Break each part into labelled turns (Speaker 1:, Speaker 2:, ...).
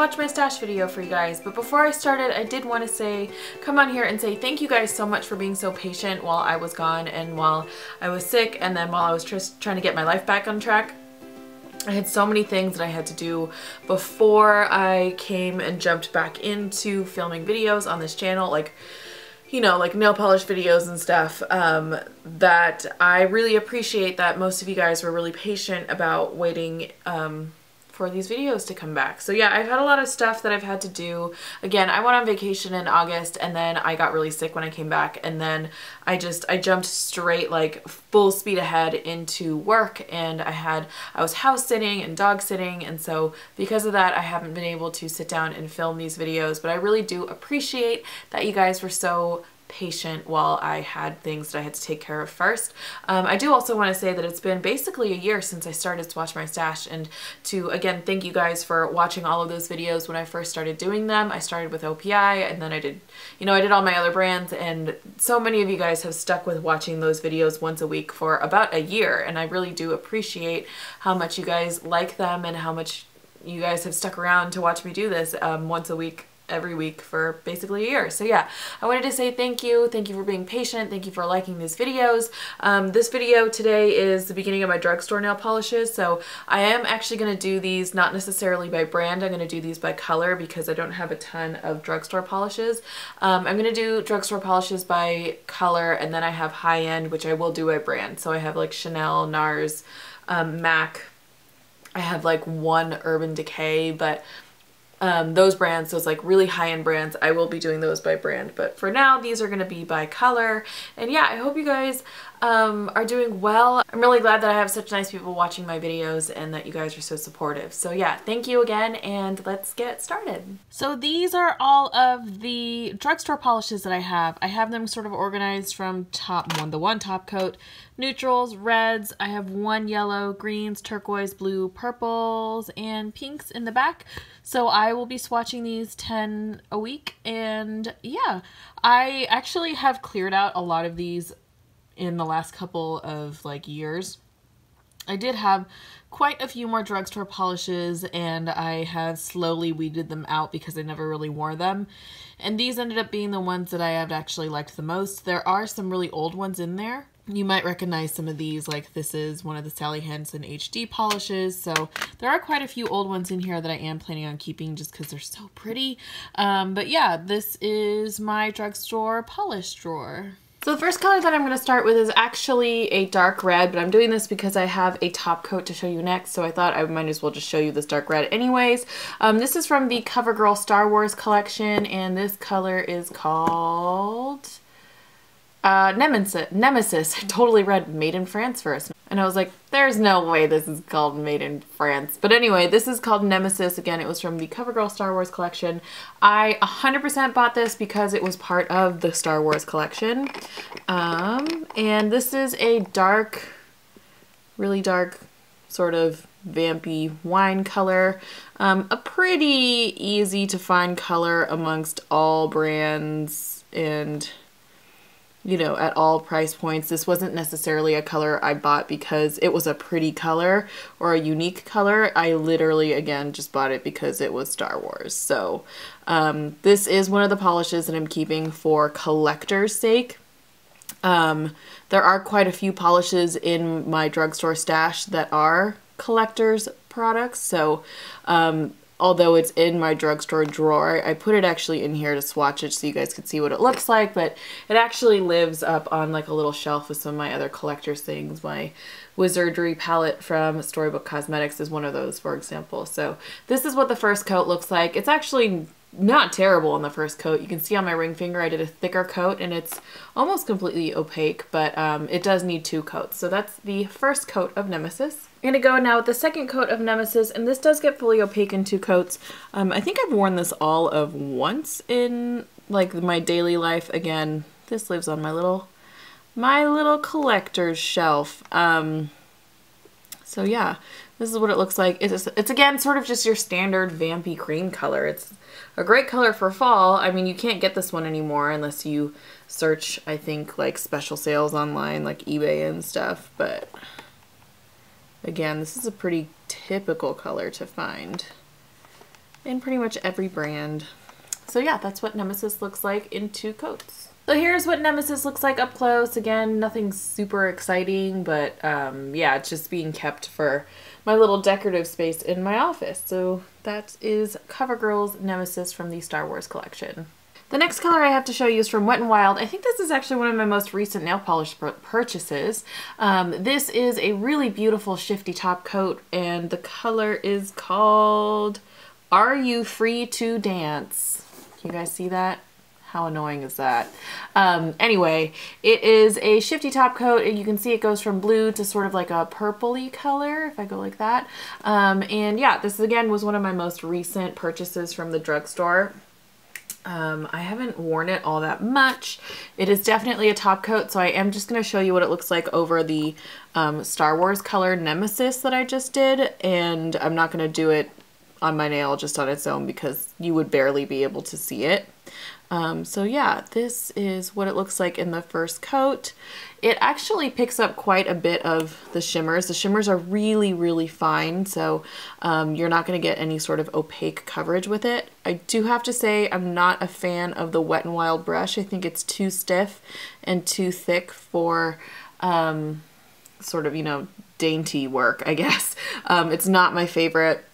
Speaker 1: Swatch My Stash video for you guys, but before I started I did want to come on here and say thank you guys so much for being so patient while I was gone and while I was sick and then while I was just trying to get my life back on track. I had so many things that I had to do before I came and jumped back into filming videos on this channel, like, you know, like nail polish videos and stuff, that I really appreciate that most of you guys were really patient about waiting for these videos to come back. So yeah, I've had a lot of stuff that I've had to do. Again, I went on vacation in August and then I got really sick when I came back, and then I jumped straight, like full speed ahead into work, and I was house sitting and dog sitting, and so because of that I haven't been able to sit down and film these videos, but I really do appreciate that you guys were so patient while I had things that I had to take care of first. I do also want to say that it's been basically a year since I started Swatch My Stash, and to again thank you guys for watching all of those videos when I first started doing them. I started with OPI and then I did all my other brands, and so many of you guys have stuck with watching those videos once a week for about a year, and I really do appreciate how much you guys like them and how much you guys have stuck around to watch me do this once a week every week for basically a year. So yeah, I wanted to say thank you. Thank you for being patient. Thank you for liking these videos. This video today is the beginning of my drugstore nail polishes. So I am actually going to do these not necessarily by brand. I'm going to do these by color because I don't have a ton of drugstore polishes. I'm going to do drugstore polishes by color, and then I have high end, which I will do by brand. So I have like Chanel, NARS, MAC. I have like one Urban Decay, but those brands, those like really high-end brands, I will be doing those by brand, but for now these are going to be by color. And yeah, I hope you guys are doing well. I'm really glad that I have such nice people watching my videos and that you guys are so supportive. So yeah, thank you again, and let's get started. So these are all of the drugstore polishes that I have. I have them sort of organized from the one top coat, neutrals, reds. I have one yellow, greens, turquoise, blue, purples, and pinks in the back. So I will be swatching these 10 a week, and yeah, I actually have cleared out a lot of these in the last couple of like years. I did have quite a few more drugstore polishes, and I have slowly weeded them out because I never really wore them. And these ended up being the ones that I have actually liked the most. There are some really old ones in there. You might recognize some of these, like this is one of the Sally Hansen HD polishes. So there are quite a few old ones in here that I am planning on keeping just because they're so pretty. But yeah, this is my drugstore polish drawer. So the first color that I'm going to start with is actually a dark red, but I'm doing this because I have a top coat to show you next, so I thought I might as well just show you this dark red anyways. This is from the Covergirl Star Wars collection, and this color is called Nemesis. I totally read Made in France first, and I was like, there's no way this is called Made in France. But anyway, this is called Nemesis. Again, it was from the Covergirl Star Wars collection. I 100% bought this because it was part of the Star Wars collection. And this is a dark, really dark, sort of vampy wine color. A pretty easy to find color amongst all brands and, you know, at all price points. This wasn't necessarily a color I bought because it was a pretty color or a unique color. I literally, again, just bought it because it was Star Wars. So this is one of the polishes that I'm keeping for collector's sake. There are quite a few polishes in my drugstore stash that are collector's products. So although it's in my drugstore drawer, I put it actually in here to swatch it so you guys could see what it looks like, but it actually lives up on like a little shelf with some of my other collector's things. My Wizardry palette from Storybook Cosmetics is one of those, for example. So this is what the first coat looks like. It's actually not terrible on the first coat. You can see on my ring finger I did a thicker coat and it's almost completely opaque, but it does need 2 coats. So that's the first coat of Nemesis. I'm going to go now with the second coat of Nemesis, and this does get fully opaque in 2 coats. I think I've worn this all of once in like my daily life. Again, this lives on my little collector's shelf. So yeah, this is what it looks like. It's again sort of just your standard vampy cream color. It's a great color for fall. I mean, you can't get this one anymore unless you search, I think, like special sales online like eBay and stuff, but again, this is a pretty typical color to find. in pretty much every brand. So yeah, that's what Nemesis looks like in 2 coats. So here's what Nemesis looks like up close. Again, nothing super exciting, but yeah, it's just being kept for my little decorative space in my office. So that is Covergirl's Nemesis from the Star Wars collection. The next color I have to show you is from Wet n Wild. I think this is actually one of my most recent nail polish purchases. This is a really beautiful shifty top coat, and the color is called Are You Free to Dance? Can you guys see that? How annoying is that? Anyway, it is a shifty top coat, and you can see it goes from blue to sort of like a purpley color, if I go like that. And yeah, this again was one of my most recent purchases from the drugstore. I haven't worn it all that much. It is definitely a top coat, so I am just going to show you what it looks like over the Star Wars color Nemesis that I just did, and I'm not going to do it on my nail just on its own because you would barely be able to see it. So yeah, this is what it looks like in the first coat. It actually picks up quite a bit of the shimmers. The shimmers are really, really fine, so you're not going to get any sort of opaque coverage with it. I do have to say I'm not a fan of the Wet n Wild brush. I think it's too stiff and too thick for sort of, you know, dainty work, I guess. It's not my favorite,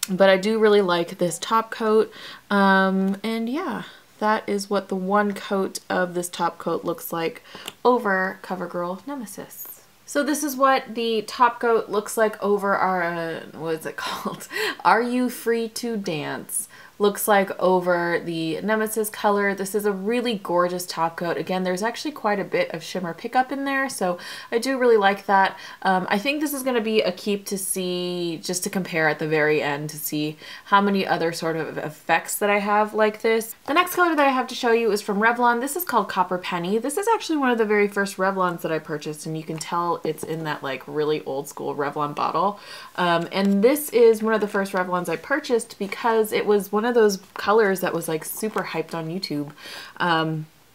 Speaker 1: but I do really like this top coat, and yeah. That is what the one coat of this top coat looks like over Covergirl Nemesis. So this is what the top coat looks like over our, what is it called? Are You Free to Dance? Looks like over the Nemesis color. This is a really gorgeous top coat. Again, there's actually quite a bit of shimmer pickup in there, so I do really like that. I think this is going to be a keep to see, just to compare at the very end to see how many other sort of effects that I have like this. The next color that I have to show you is from Revlon. This is called Copper Penny. This is actually one of the very first Revlons that I purchased, and you can tell it's in that like really old school Revlon bottle. And this is one of the first Revlons I purchased because it was one of those colors that was like super hyped on YouTube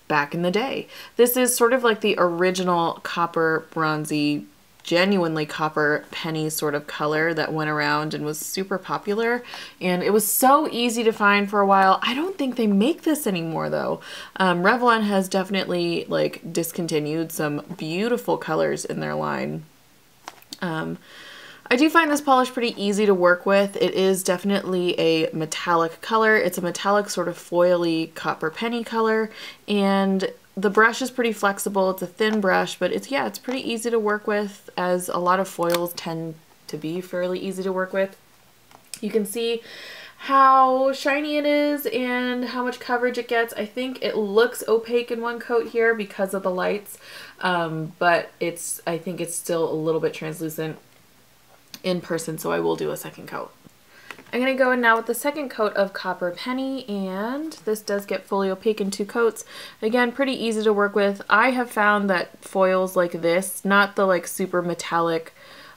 Speaker 1: back in the day. This is sort of like the original copper bronzy, genuinely copper penny sort of color that went around and was super popular, and it was so easy to find for a while. I don't think they make this anymore though. Revlon has definitely like discontinued some beautiful colors in their line. I do find this polish pretty easy to work with. It is definitely a metallic color. It's a metallic sort of foily copper penny color, and the brush is pretty flexible. It's a thin brush, but it's, yeah, it's pretty easy to work with, as a lot of foils tend to be fairly easy to work with. You can see how shiny it is and how much coverage it gets. I think it looks opaque in one coat here because of the lights, but I think it's still a little bit translucent in person, so I will do a second coat. I'm going to go in now with the second coat of Copper Penny, and this does get fully opaque in 2 coats. Again, pretty easy to work with. I have found that foils like this, not the like super metallic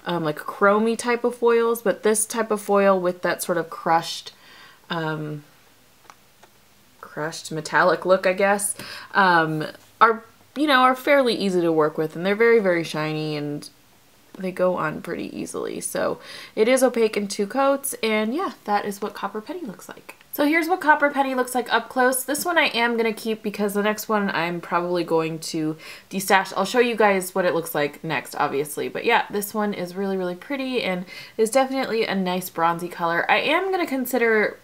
Speaker 1: like chromey type of foils, but this type of foil with that sort of crushed metallic look, I guess, are, you know, are fairly easy to work with, and they're very, very shiny, and they go on pretty easily. So it is opaque in 2 coats, and yeah, that is what Copper Penny looks like. So here's what Copper Penny looks like up close. This one I am going to keep because the next one I'm probably going to destash. I'll show you guys what it looks like next, obviously. But yeah, this one is really, really pretty and is definitely a nice bronzy color. I am going to consider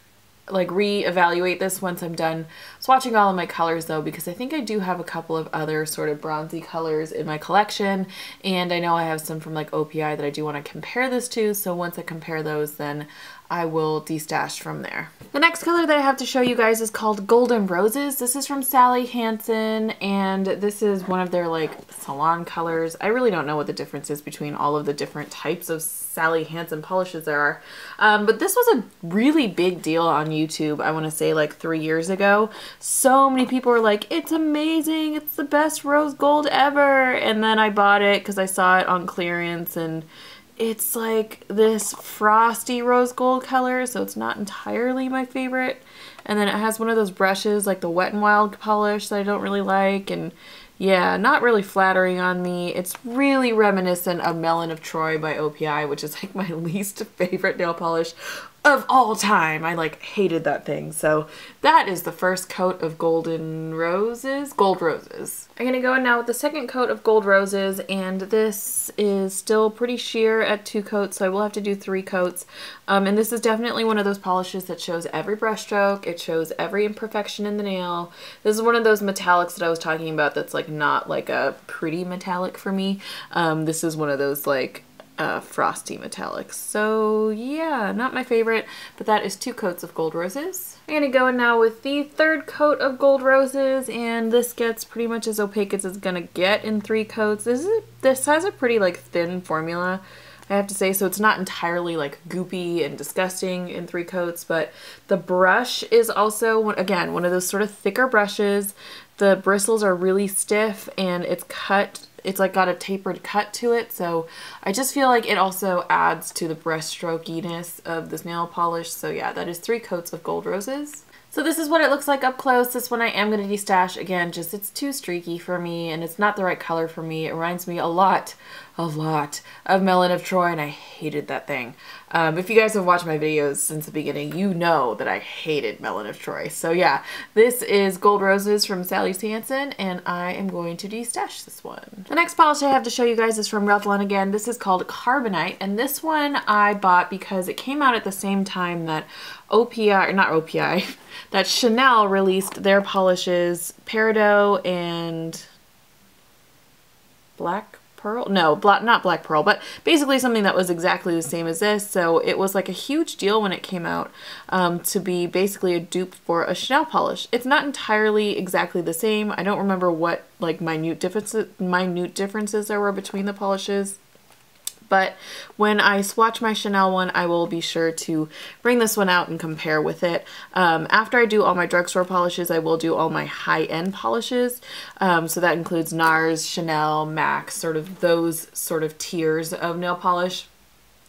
Speaker 1: like re-evaluate this once I'm done swatching all of my colors though, because I think I do have a couple of other sort of bronzy colors in my collection, and I know I have some from like OPI that I do want to compare this to, so once I compare those then I will destash from there. The next color that I have to show you guys is called Golden Roses. This is from Sally Hansen, and this is one of their like salon colors. I really don't know what the difference is between all of the different types of Sally Hansen polishes there are. But this was a really big deal on YouTube, I want to say like 3 years ago. So many people were like, it's amazing, it's the best rose gold ever. And then I bought it because I saw it on clearance, and it's like this frosty rose gold color, so it's not entirely my favorite. And then it has one of those brushes like the Wet n Wild polish that I don't really like, and yeah, not really flattering on me. It's really reminiscent of Melon of Troy by OPI, which is like my least favorite nail polish of all time. I like hated that thing. So that is the first coat of gold roses. I'm gonna go in now with the second coat of gold roses, and this is still pretty sheer at 2 coats, so I will have to do 3 coats. And this is definitely one of those polishes that shows every brush stroke. It shows every imperfection in the nail. This is one of those metallics that I was talking about that's like not like a pretty metallic for me. This is one of those like frosty metallics. So yeah, not my favorite, but that is 2 coats of gold roses. I'm gonna go in now with the third coat of gold roses, and this gets pretty much as opaque as it's gonna get in 3 coats. This has a pretty like thin formula, I have to say, so it's not entirely like goopy and disgusting in 3 coats, but the brush is also, again, one of those sort of thicker brushes. The bristles are really stiff and it's cut, it's like got a tapered cut to it, so I just feel like it also adds to the brush strokiness of this nail polish. So yeah, that is 3 coats of gold roses. So this is what it looks like up close. This one I am going to destash. Again, just it's too streaky for me and it's not the right color for me. It reminds me a lot of Melon of Troy, and I hated that thing. If you guys have watched my videos since the beginning, you know that I hated Melon of Troy. So yeah, this is Gold Roses from Sally's Hansen, and I am going to destash this one. The next polish I have to show you guys is from Revlon again. This is called Carbonite, and this one I bought because it came out at the same time that that Chanel released their polishes, Peridot and Black Pearl? No, not Black Pearl, but basically something that was exactly the same as this. So it was like a huge deal when it came out to be basically a dupe for a Chanel polish. It's not entirely exactly the same. I don't remember what like minute differences there were between the polishes. But when I swatch my Chanel one, I will be sure to bring this one out and compare with it. After I do all my drugstore polishes, I will do all my high-end polishes. So that includes NARS, Chanel, MAC, sort of those sort of tiers of nail polish.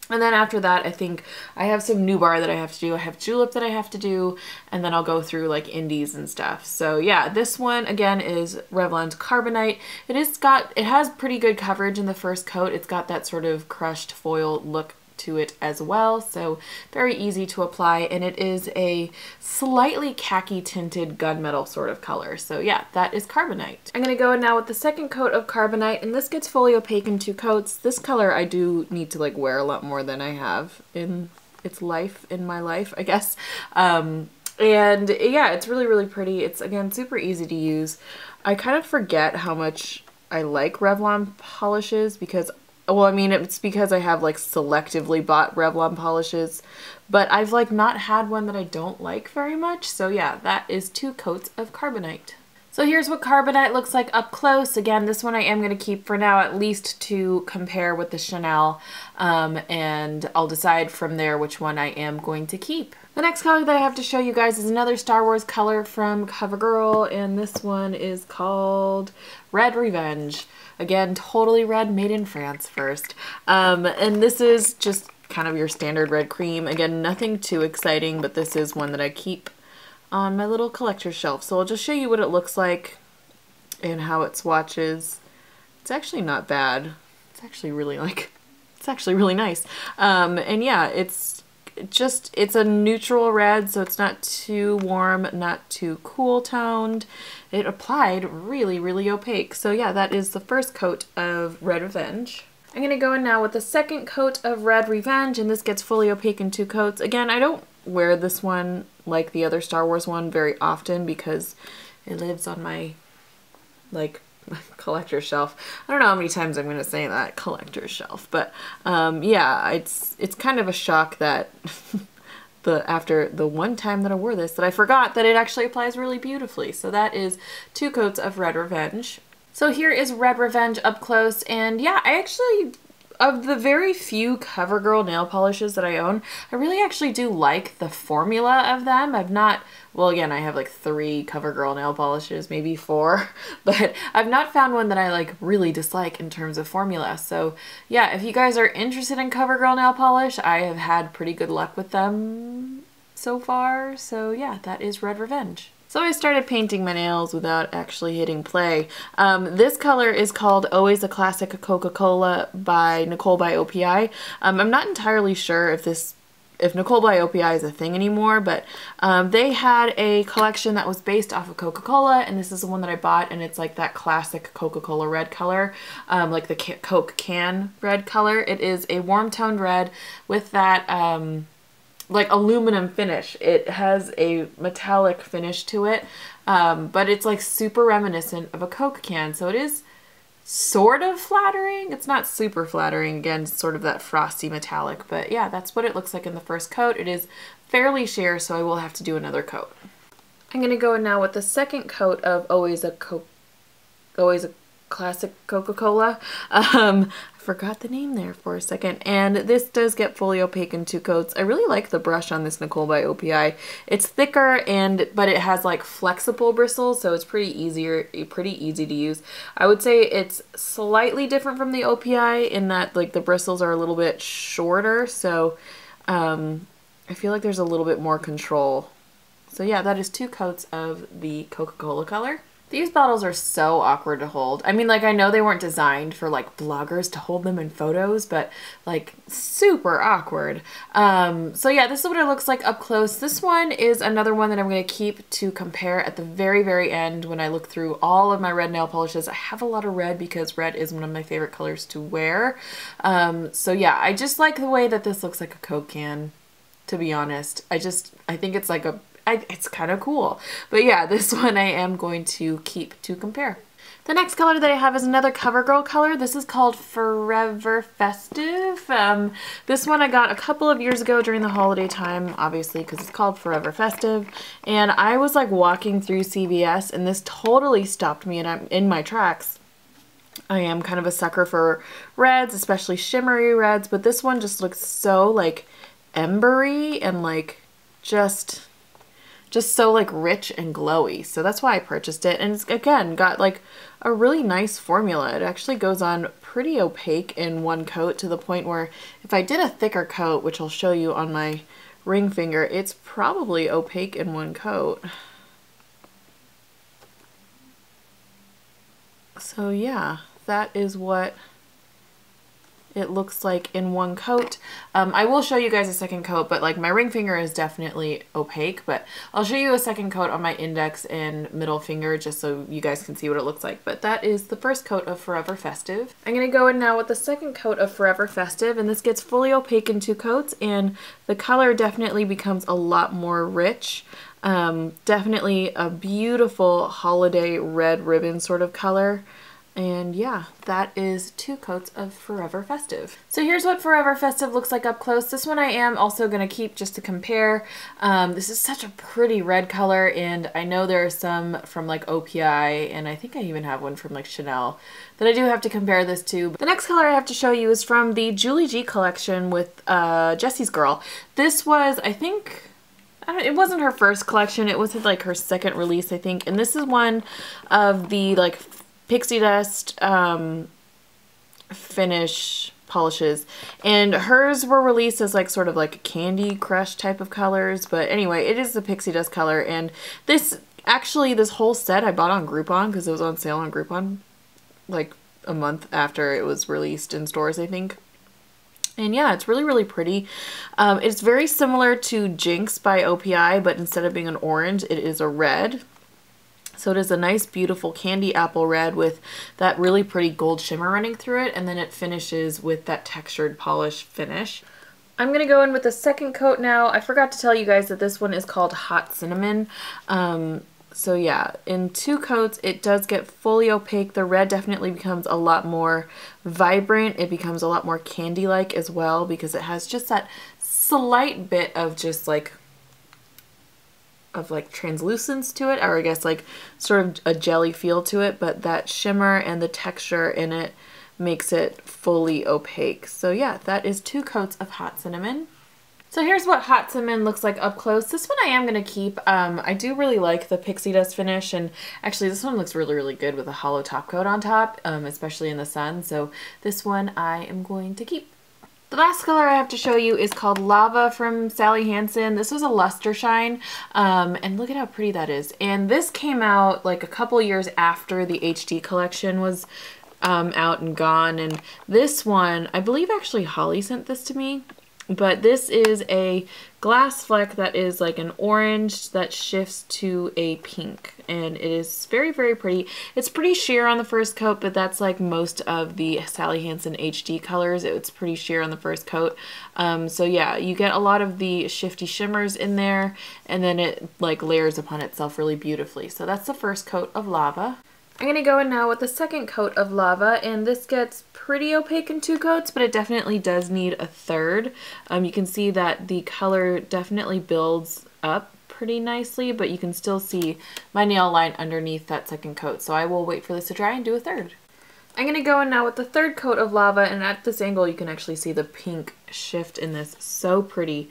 Speaker 1: And then after that, I think I have some Nubar that I have to do. I have Julep that I have to do, and then I'll go through like indies and stuff. So yeah, this one again is Revlon's Carbonite. It has pretty good coverage in the first coat. It's got that sort of crushed foil look to it as well, so very easy to apply, and it is a slightly khaki tinted gunmetal sort of color. So yeah, that is Carbonite. I'm gonna go in now with the second coat of Carbonite, and this gets fully opaque in 2 coats. This color I do need to like wear a lot more than I have in my life, I guess. And yeah, it's really pretty. It's again super easy to use. I kind of forget how much I like Revlon polishes because, well, I mean, it's because I have like selectively bought Revlon polishes, but I've like not had one that I don't like very much. So yeah, that is 2 coats of Carbonite. So here's what Carbonite looks like up close. Again, this one I am going to keep for now, at least to compare with the Chanel, and I'll decide from there which one I am going to keep. The next color that I have to show you guys is another Star Wars color from Covergirl, and this one is called Red Revenge. Again, totally red, made in France first. And this is just kind of your standard red cream. Again, nothing too exciting, but this is one that I keep on my little collector's shelf. So I'll just show you what it looks like and how it swatches. It's actually not bad. It's actually really nice. And yeah, it's a neutral red, so it's not too warm, not too cool toned. It applied really opaque. So yeah, that is the first coat of Red Revenge. I'm gonna go in now with the second coat of Red Revenge, and this gets fully opaque in 2 coats. Again, I don't wear this one like the other Star Wars one very often because it lives on my like collector's shelf. I don't know how many times I'm gonna say that, collector's shelf, but yeah, it's kind of a shock that after the one time that I wore this that I forgot that it actually applies really beautifully. So that is 2 coats of Red Revenge. So here is Red Revenge up close, and yeah, I actually, of the very few CoverGirl nail polishes that I own, I really actually do like the formula of them. I've not, well again, I have like 3 CoverGirl nail polishes, maybe 4, but I've not found one that I like really dislike in terms of formula. So yeah, if you guys are interested in CoverGirl nail polish, I have had pretty good luck with them so far. So yeah, that is Red Revenge. So I started painting my nails without actually hitting play. This color is called Always a Classic Coca-Cola by Nicole by OPI. I'm not entirely sure if this if Nicole by OPI is a thing anymore, but they had a collection that was based off of Coca-Cola, and this is the one that I bought, and it's like that classic Coca-Cola red color, like the Coke can red color. It is a warm toned red with that like aluminum finish. It has a metallic finish to it, but it's like super reminiscent of a Coke can, so it is sort of flattering. It's not super flattering. Again, it's sort of that frosty metallic, but yeah, that's what it looks like in the first coat. It is fairly sheer, so I will have to do another coat. I'm gonna go in now with the second coat of Always a Classic Coca-Cola. I forgot the name there for a second, and this does get fully opaque in 2 coats. I really like the brush on this Nicole by OPI. It's thicker, but it has like flexible bristles, so it's pretty easy to use. I would say it's slightly different from the OPI in that like the bristles are a little bit shorter, so I feel like there's a little bit more control. So yeah, that is 2 coats of the Coca-Cola color. These bottles are so awkward to hold. I mean, like, I know they weren't designed for like bloggers to hold them in photos, but like super awkward. So yeah, this is what it looks like up close. This one is another one that I'm going to keep to compare at the very, very end when I look through all of my red nail polishes. I have a lot of red because red is one of my favorite colors to wear. So yeah, I just like the way that this looks like a Coke can, to be honest. I think it's like it's kind of cool. But yeah, this one I am going to keep to compare. The next color that I have is another Covergirl color. This is called Forever Festive. This one I got a couple of years ago during the holiday time, obviously, because it's called Forever Festive. And I was like walking through CVS, and this totally stopped me, and I'm in my tracks. I am kind of a sucker for reds, especially shimmery reds, but this one just looks so like embery and like just so like rich and glowy. So that's why I purchased it. And it's again got like a really nice formula. It actually goes on pretty opaque in 1 coat, to the point where if I did a thicker coat, which I'll show you on my ring finger, it's probably opaque in 1 coat. So yeah, that is what it looks like in 1 coat. I will show you guys a second coat, but like my ring finger is definitely opaque, but I'll show you a second coat on my index and middle finger just so you guys can see what it looks like. But that is the first coat of Forever Festive. I'm gonna go in now with the second coat of Forever Festive, and this gets fully opaque in 2 coats, and the color definitely becomes a lot more rich. Definitely a beautiful holiday red ribbon sort of color. And yeah, that is 2 coats of Forever Festive. So here's what Forever Festive looks like up close. This one I am also going to keep just to compare. This is such a pretty red color, and I know there are some from like OPI, and I think I even have one from like Chanel that I do have to compare this to. The next color I have to show you is from the Julie G collection with Jessie's Girl. This was, I think, it wasn't her first collection. It was like her second release, I think. And this is one of the like pixie dust finish polishes, and hers were released as like sort of like Candy Crush type of colors, but anyway, it is the pixie dust color. And this whole set I bought on Groupon because it was on sale on Groupon like a month after it was released in stores, I think. And yeah, it's really, really pretty. It's very similar to Jinx by OPI, but instead of being an orange, it is a red. So it is a nice, beautiful candy apple red with that really pretty gold shimmer running through it, and then it finishes with that textured polish finish. I'm going to go in with the second coat now. I forgot to tell you guys that this one is called Hot Cinnamon. So yeah, in 2 coats, it does get fully opaque. The red definitely becomes a lot more vibrant. It becomes a lot more candy-like as well, because it has just that slight bit of just like translucence to it, or I guess like sort of a jelly feel to it, but that shimmer and the texture in it makes it fully opaque. So yeah, that is 2 coats of Hot Cinnamon. So here's what Hot Cinnamon looks like up close. This one I am going to keep. I do really like the pixie dust finish, and actually this one looks really, really good with a hollow top coat on top, especially in the sun. So this one I am going to keep. The last color I have to show you is called Lava from Sally Hansen. This was a luster shine, and look at how pretty that is. And this came out like a couple years after the HD collection was out and gone. And this one, I believe actually Holly sent this to me. But this is a glass fleck that is like an orange that shifts to a pink, and it is very, very pretty. It's pretty sheer on the first coat, but that's like most of the Sally Hansen HD colors. It's pretty sheer on the first coat. So yeah, you get a lot of the shifty shimmers in there, and then it like layers upon itself really beautifully. So that's the first coat of Lava. I'm going to go in now with the second coat of Lava, and this gets pretty opaque in 2 coats, but it definitely does need a third. You can see that the color definitely builds up pretty nicely, but you can still see my nail line underneath that second coat, so I will wait for this to dry and do a third. I'm going to go in now with the third coat of Lava, and at this angle you can actually see the pink shift in this. So pretty.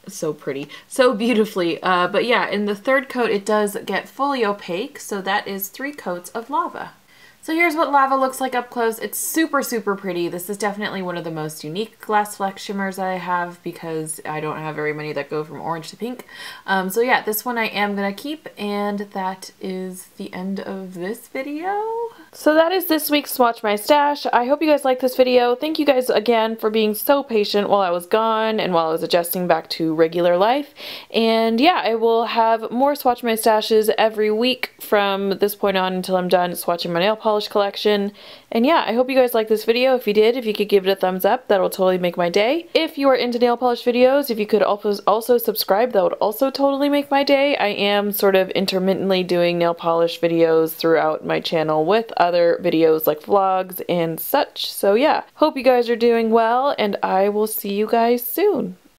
Speaker 1: So beautifully. But yeah, in the third coat it does get fully opaque, so that is 3 coats of Lava. So here's what Lava looks like up close. It's super, super pretty. This is definitely one of the most unique glass fleck shimmers I have because I don't have very many that go from orange to pink. So yeah, this one I am gonna keep, and that is the end of this video. So that is this week's Swatch My Stash. I hope you guys liked this video. Thank you guys again for being so patient while I was gone and while I was adjusting back to regular life. And yeah, I will have more Swatch My Stashes every week from this point on until I'm done swatching my nail polish collection. And yeah, I hope you guys liked this video. If you did, if you could give it a thumbs up, that will totally make my day. If you are into nail polish videos, if you could also subscribe, that would also totally make my day. I am sort of intermittently doing nail polish videos throughout my channel with other videos like vlogs and such. So yeah, hope you guys are doing well, and I will see you guys soon.